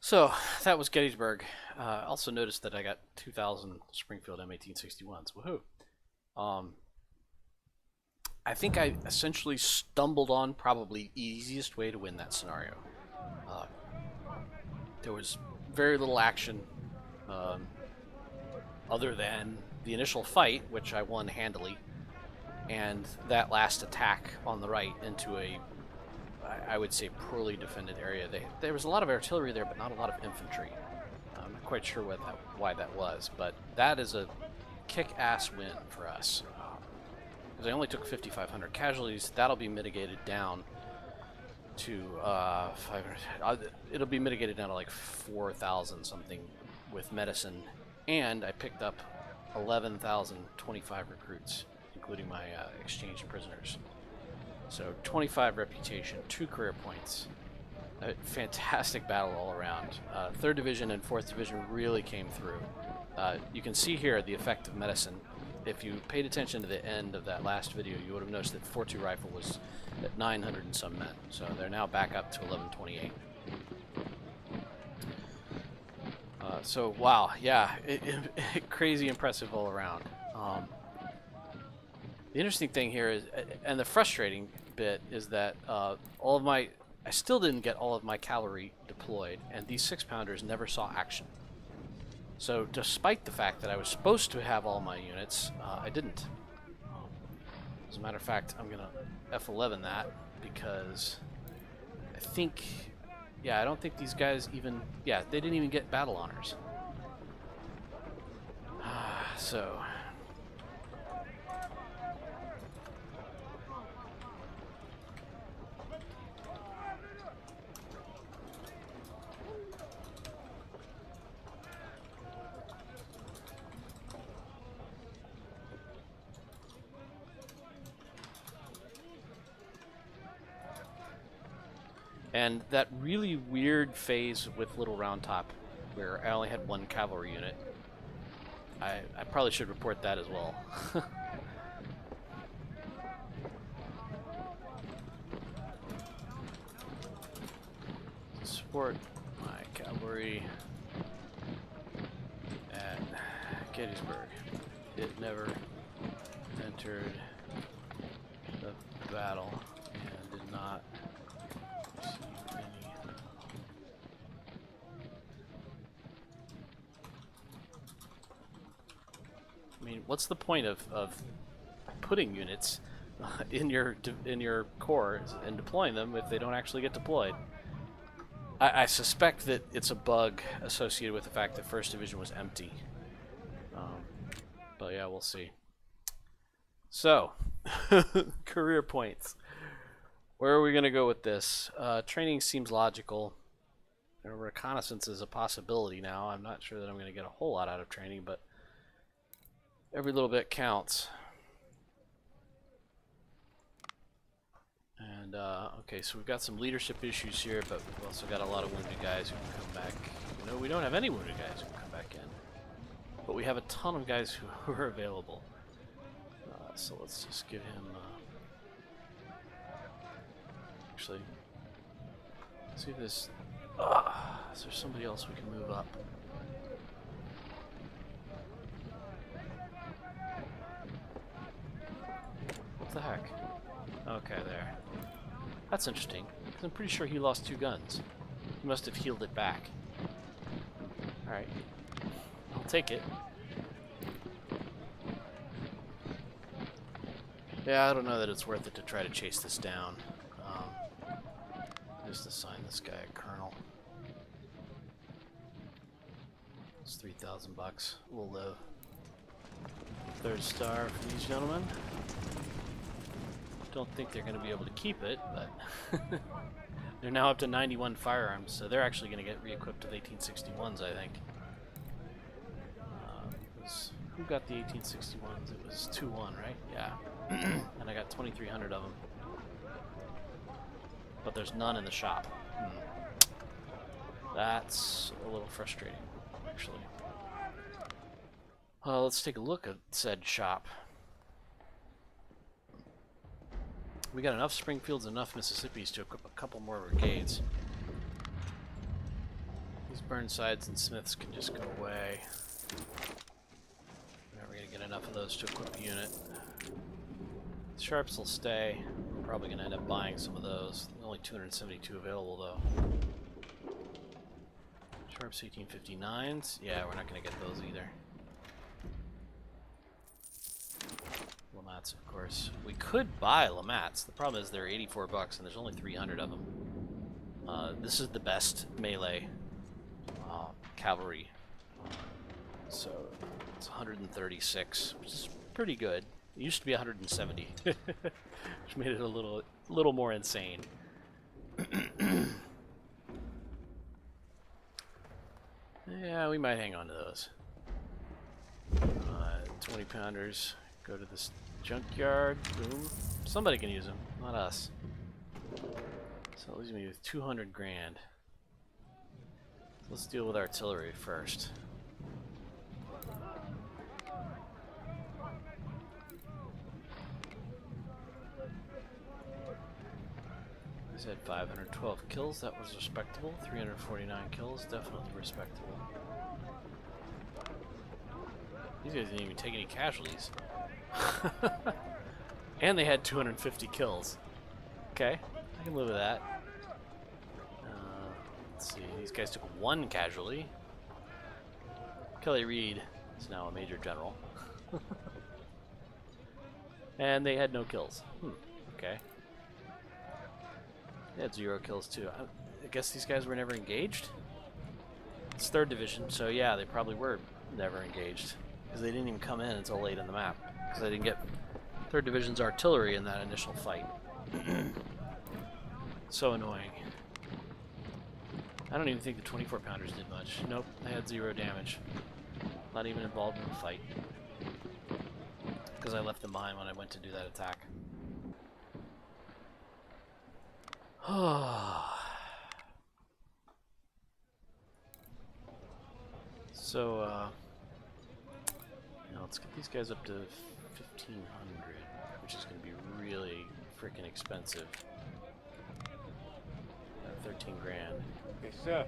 So that was Gettysburg. Also noticed that I got 2,000 Springfield M1861s. Woohoo! Um, I think I essentially stumbled on probably easiest way to win that scenario. Uh, there was very little action um, other than the initial fight, which I won handily, and that last attack on the right into a, I would say, poorly defended area. There was a lot of artillery there, but not a lot of infantry. I'm not quite sure why that was, but that is a kick-ass win for us. Because I only took 5,500 casualties. That'll be mitigated down to 500. It'll be mitigated down to like 4,000 something with medicine, and I picked up 11,025 recruits, including my exchanged prisoners. So 25 reputation, 2 career points. A fantastic battle all around. 3rd Division and 4th Division really came through. You can see here the effect of medicine. If you paid attention to the end of that last video, you would have noticed that 4.2 rifle was at 900 and some men. So they're now back up to 1128. So wow, yeah, crazy impressive all around. The interesting thing here is, and the frustrating bit is that I still didn't get all of my cavalry deployed, and these 6-pounders never saw action. So despite the fact that I was supposed to have all my units, I didn't. As a matter of fact, I'm gonna F11 that because I think, yeah, I don't think these guys even, yeah, they didn't even get battle honors. So. And that really weird phase with Little Round Top, where I only had 1 cavalry unit, I probably should report that as well. Support my cavalry at Gettysburg. It never entered the battle and did not receive any. I mean, what's the point of putting units in your corps and deploying them if they don't actually get deployed? I suspect that it's a bug associated with the fact that 1st Division was empty. But yeah, we'll see. So, career points. Where are we going to go with this? Training seems logical. Reconnaissance is a possibility now. I'm not sure that I'm going to get a whole lot out of training, but every little bit counts. And, okay, so we've got some leadership issues here, but we've also got a lot of wounded guys who can come back. No, we don't have any wounded guys who can come back in. But we have a ton of guys who are available. So let's just give him... actually, let's see if this... is there somebody else we can move up? What the heck? Okay, there. That's interesting, because I'm pretty sure he lost 2 guns. He must have healed it back. Alright. I'll take it. Yeah, I don't know that it's worth it to try to chase this down. Just assign this guy a colonel. It's 3,000 bucks. We'll live. 3rd star for these gentlemen. Don't think they're going to be able to keep it, but they're now up to 91 firearms, so they're actually going to get re-equipped with 1861s, I think. Who got the 1861s? It was 2-1, right? Yeah. And I got 2,300 of them. But there's none in the shop. That's a little frustrating, actually. Let's take a look at said shop. We got enough Springfields, enough Mississippis to equip a couple more brigades. These Burnsides and Smiths can just go away. We're never going to get enough of those to equip a unit. Sharps will stay. We're probably going to end up buying some of those. Only 272 available though. Sharps 1859s. Yeah, we're not going to get those either. Lamats, of course. We could buy Lamats. The problem is they're 84 bucks and there's only 300 of them. This is the best melee cavalry. So it's 136, which is pretty good. It used to be 170, which made it a little more insane. Yeah, we might hang on to those. 20 pounders. Go to this junkyard. Boom. Somebody can use them, not us. So it leaves me with 200 grand. Let's deal with artillery first. I said 512 kills, that was respectable. 349 kills, definitely respectable. These guys didn't even take any casualties. And they had 250 kills. Okay, I can live with that. Let's see, these guys took one casualty. Kelly Reed is now a major general. And they had no kills. Okay. They had 0 kills too. I guess these guys were never engaged? It's 3rd Division, so yeah, they probably were never engaged. Because they didn't even come in until late in the map. Because they didn't get 3rd Division's artillery in that initial fight. So annoying. I don't even think the 24 pounders did much. Nope, they had 0 damage. Not even involved in the fight. Because I left them behind when I went to do that attack. So, let's get these guys up to 1,500, which is going to be really freaking expensive. 13 grand. Yes, sir.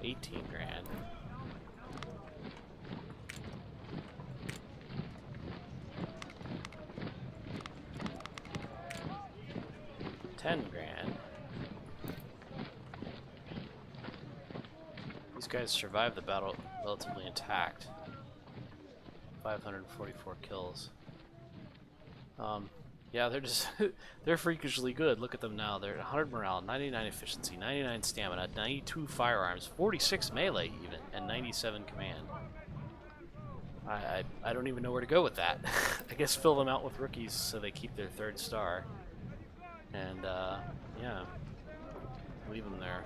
$18 grand. $10 grand. These guys survived the battle relatively intact. 544 kills. Yeah, they're just they're freakishly good. Look at them now. They're at 100 morale, 99 efficiency, 99 stamina, 92 firearms, 46 melee even, and 97 command. I don't even know where to go with that. I guess fill them out with rookies so they keep their 3rd star. And yeah, leave them there.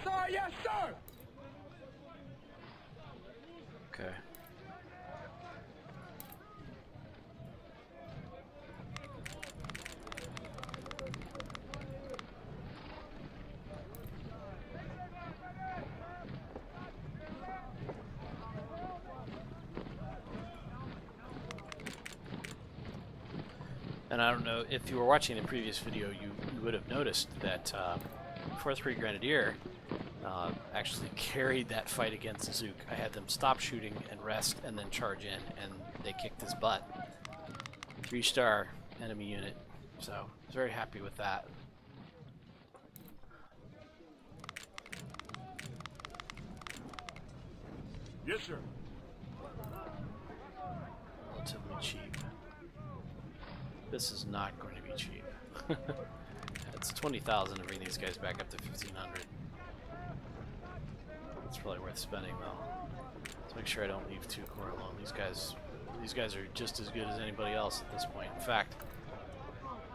Sir, yes, sir. Okay. And I don't know if you were watching the previous video, you would have noticed that 4th Grenadier actually carried that fight against Zook. I had them stop shooting and rest and then charge in, and they kicked his butt. 3-star enemy unit, so I was very happy with that. Yes, sir. Relatively cheap. This is not going to be cheap. It's 20,000 to bring these guys back up to 1,500. It's probably worth spending though. Let's make sure I don't leave 2 corps alone. These guys are just as good as anybody else at this point. In fact,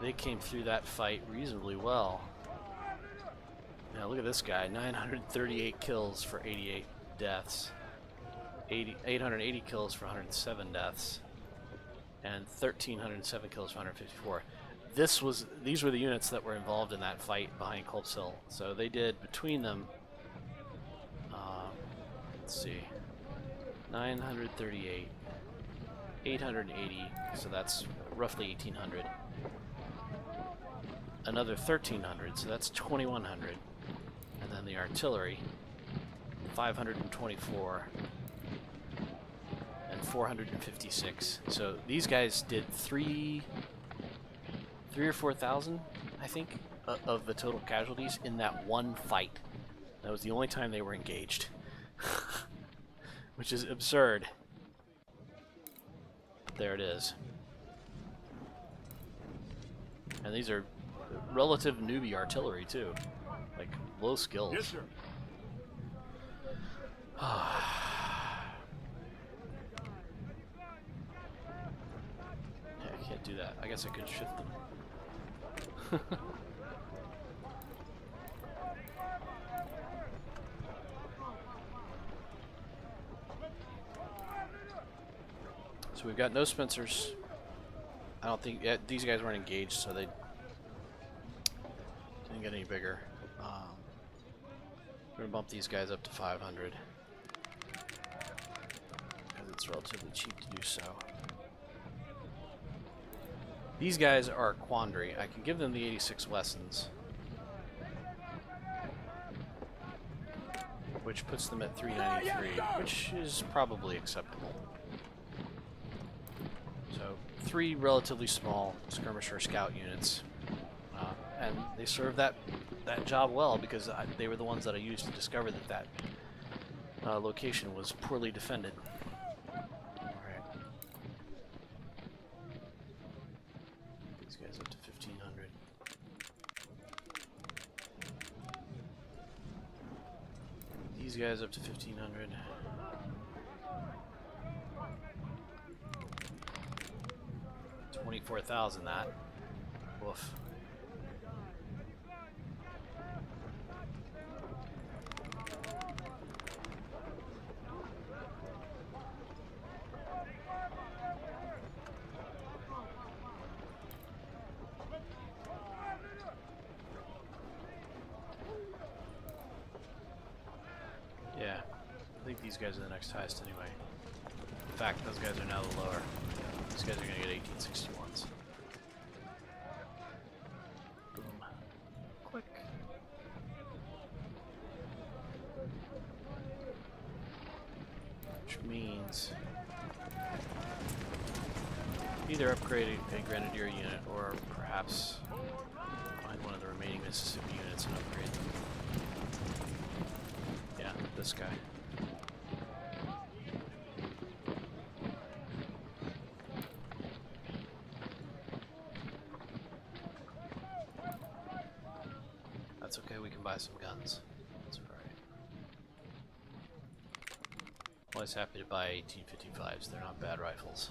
they came through that fight reasonably well. Now look at this guy, 938 kills for 88 deaths. 880 kills for 107 deaths. and 1,307 kills, 554. These were the units that were involved in that fight behind Culp's Hill. So they did between them. Let's see, 938, 880. So that's roughly 1,800. Another 1,300. So that's 2,100. And then the artillery, 524. 456. So these guys did three or 4,000, I think, of the total casualties in that one fight. That was the only time they were engaged, which is absurd. There it is. And these are relative newbie artillery too, like low skills. Yes, sir. Can't do that. I guess I could shift them. So we've got no Spencers. I don't think these guys weren't engaged, so they didn't get any bigger. We're gonna bump these guys up to 500 because it's relatively cheap to do so. These guys are a quandary. I can give them the 86 Wessons, which puts them at 393, which is probably acceptable. So 3 relatively small skirmisher scout units, and they serve that job well because they were the ones that I used to discover that location was poorly defended. Up to 1,500. These guys up to 1,500. $24,000 that. Woof. Yeah, I think these guys are the next highest anyway. In fact, those guys are now the lower. These guys are going to get 1861s. Boom. Click. Which means either upgrade a Grenadier unit or perhaps find one of the remaining Mississippi units and upgrade them. Yeah, this guy. That's okay, we can buy some guns. That's alright. Always happy to buy 1855s, they're not bad rifles.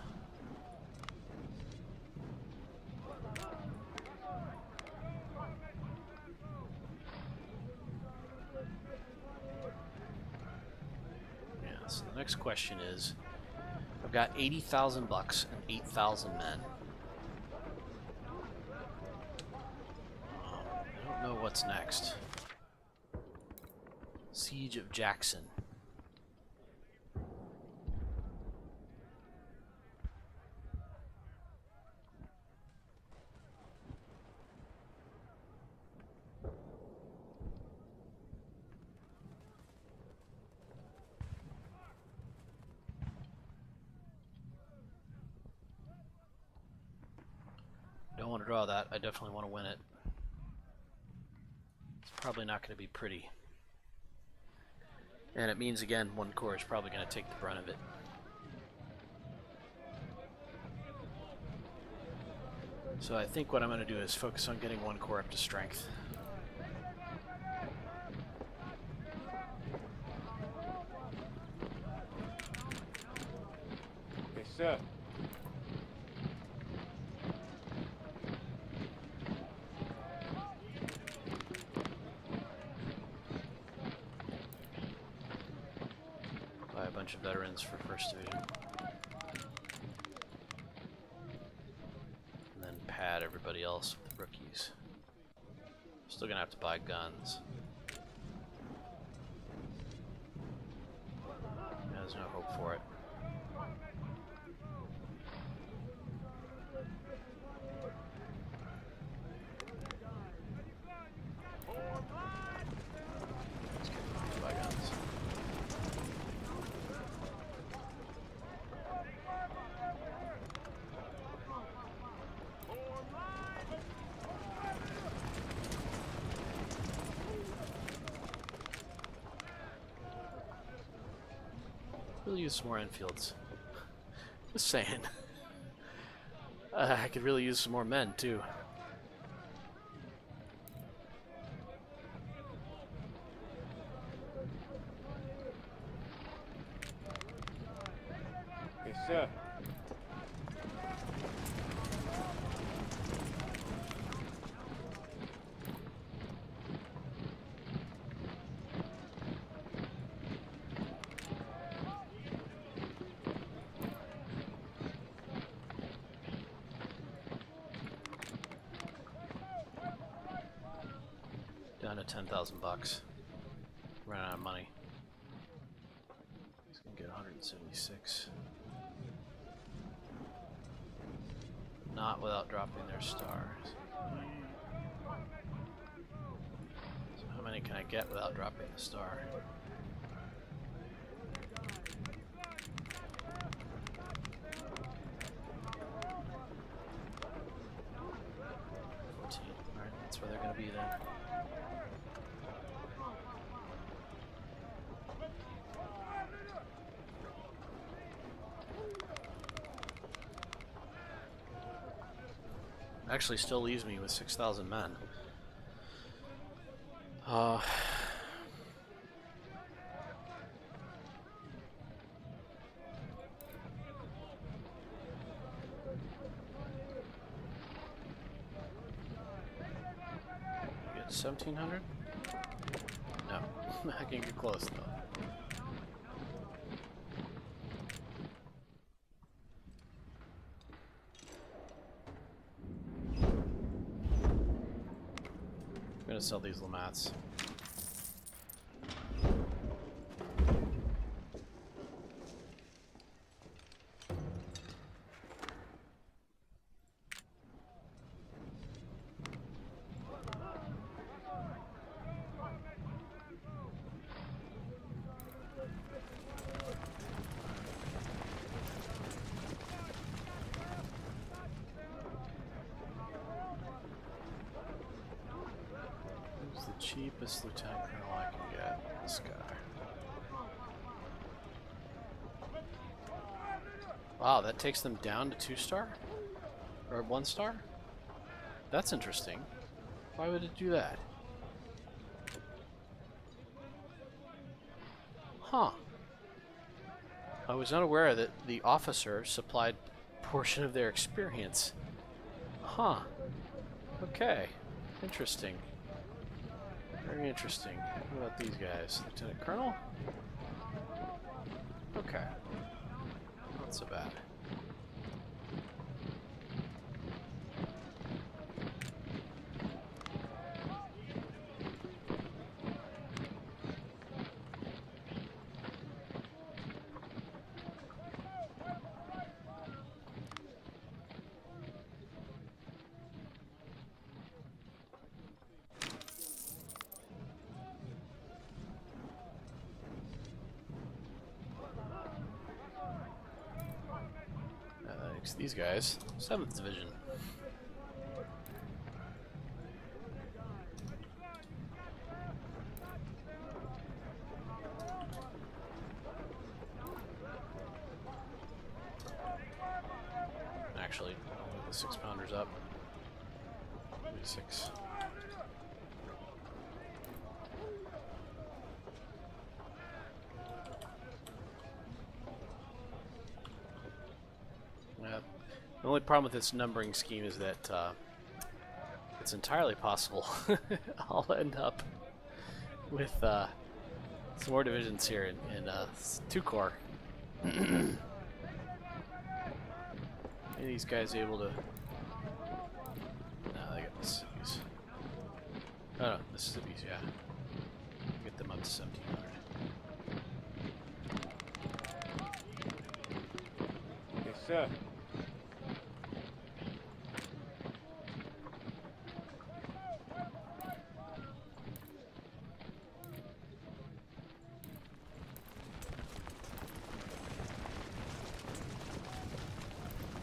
Yeah, so the next question is, I've got 80,000 bucks and 8,000 men. I don't know what's next. Siege of Jackson. Don't want to draw that. I definitely want to win it. It's probably not going to be pretty. And it means, again, one corps is probably going to take the brunt of it. So I think what I'm going to do is focus on getting one corps up to strength. Yes, sir. Buy a bunch of veterans for 1st Division. everybody else with the rookies. Still gonna have to buy guns. Yeah, there's no hope for it. Let's buy guns. Really use some more Enfields. Just saying. I could really use some more men too. Yes, sir. Down to 10,000 bucks. Ran out of money. He's gonna get 176. Not without dropping their stars. So how many can I get without dropping the star? Alright, that's where they're gonna be then. Actually still leaves me with 6,000 men. Get 1,700? No, I can get close though. I'm gonna sell these Lamats. Cheapest lieutenant colonel I can get. This guy. Wow, that takes them down to 2-star? Or 1-star? That's interesting. Why would it do that? Huh. I was unaware that the officer supplied a portion of their experience. Huh. Okay. Interesting. Very interesting. What about these guys? Lieutenant Colonel? Okay. Not so bad. These guys, 7th Division. Actually, I'll move the 6-pounders up. 6. The only problem with this numbering scheme is that it's entirely possible I'll end up with some more divisions here in 2 Corps. Are these guys able to Mississippi's, yeah. Get them up to 1700. Yes, sir.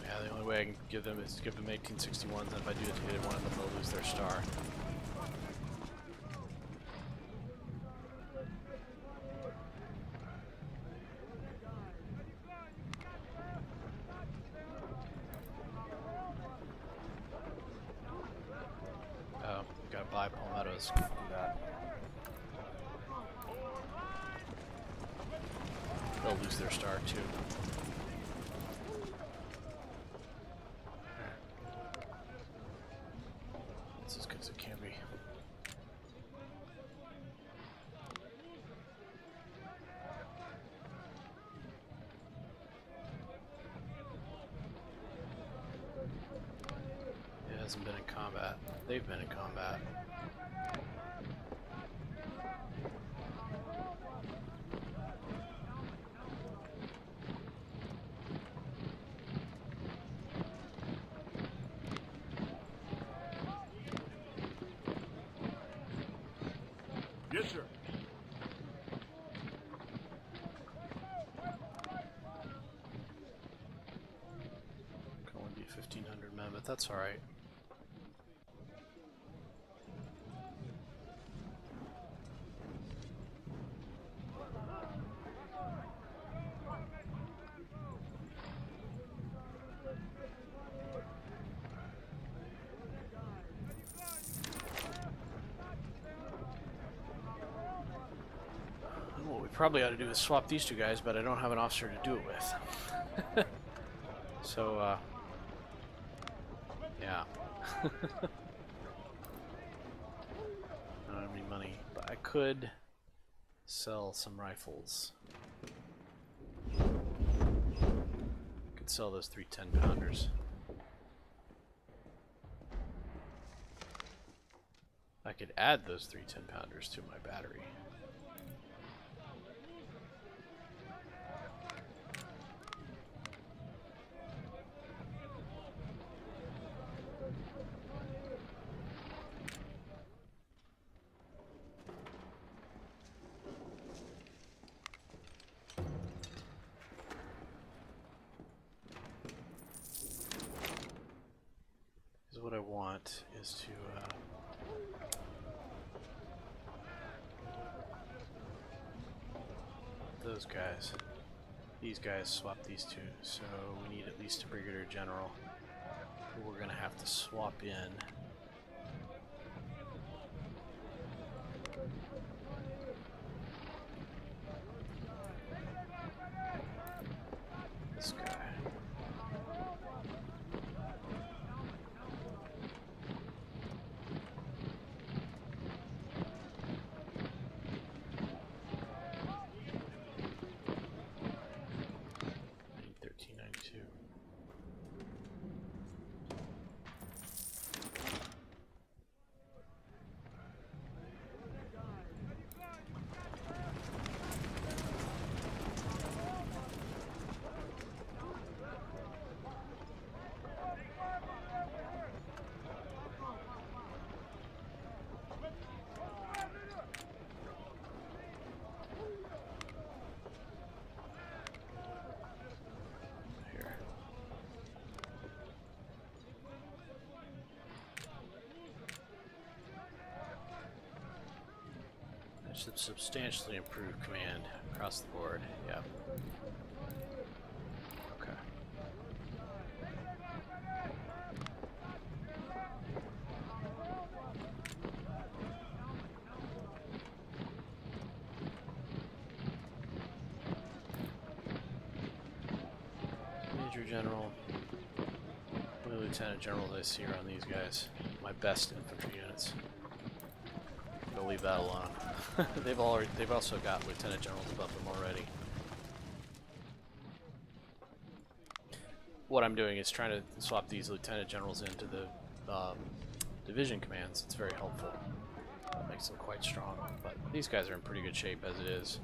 Yeah, the only way I can give them is to give them 1861s, and if I do it to either one of them, they'll lose their star. We gotta buy palmettos. Do that. They'll lose their star too. It's as good as it can be. It hasn't been in combat. They've been in combat. Yes, sir. Can only be 1,500 men, but that's all right. What we probably ought to do is swap these two guys, but I don't have an officer to do it with. So, yeah. I don't have any money, but I could sell some rifles. Could sell those 3 10-pounders. I could add those 3 10-pounders to my battery. What I want is to those guys, these guys, swap these two, so we need at least a brigadier general who we're gonna have to swap in. This guy. Should substantially improve command across the board. Yep. Okay. Major General. How many Lieutenant Generals I see around these guys? My best infantry units. I'll leave that alone. They've also got lieutenant generals above them already. What I'm doing is trying to swap these lieutenant generals into the division commands. It's very helpful. makes them quite strong. But these guys are in pretty good shape as it is.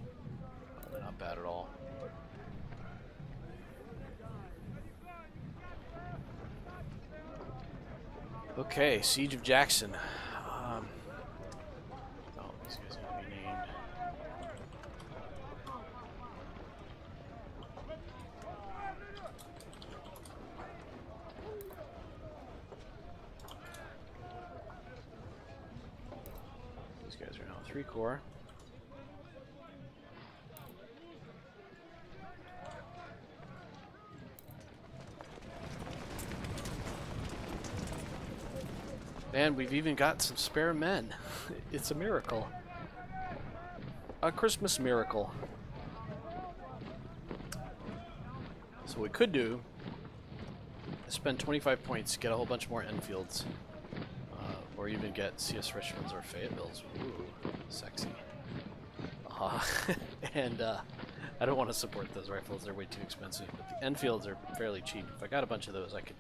They're not bad at all. Okay, Siege of Jackson. Oh, these guys need to be named. These guys are now 3 corps. And we've even got some spare men. It's a miracle. A Christmas miracle. So what we could do is spend 25 points, get a whole bunch more Enfields, or even get CS Richmonds or Fayettevilles. Ooh, sexy. And I don't want to support those rifles, they're way too expensive, but the Enfields are fairly cheap. If I got a bunch of those, I could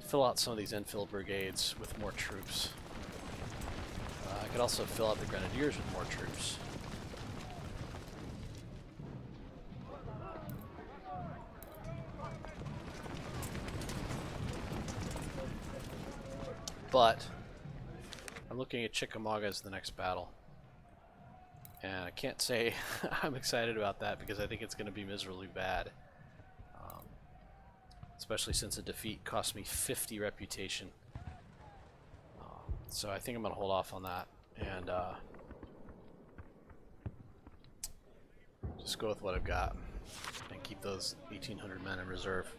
fill out some of these Enfield brigades with more troops. I could also fill out the Grenadiers with more troops. But I'm looking at Chickamauga as the next battle. And I can't say I'm excited about that because I think it's going to be miserably bad. Especially since a defeat cost me 50 reputation. So I think I'm going to hold off on that and just go with what I've got and keep those 1,800 men in reserve.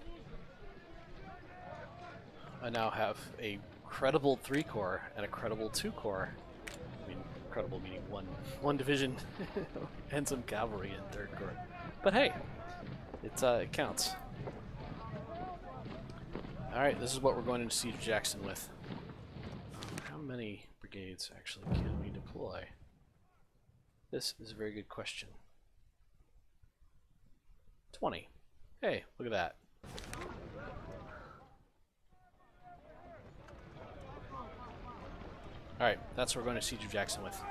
I now have a credible 3 corps and a credible 2 corps. I mean, credible meaning one division and some cavalry in 3rd corps. But hey, it counts. Alright, this is what we're going into Siege of Jackson with. How many brigades actually can we deploy? This is a very good question. 20. Hey, look at that. Alright, that's what we're going to Siege of Jackson with.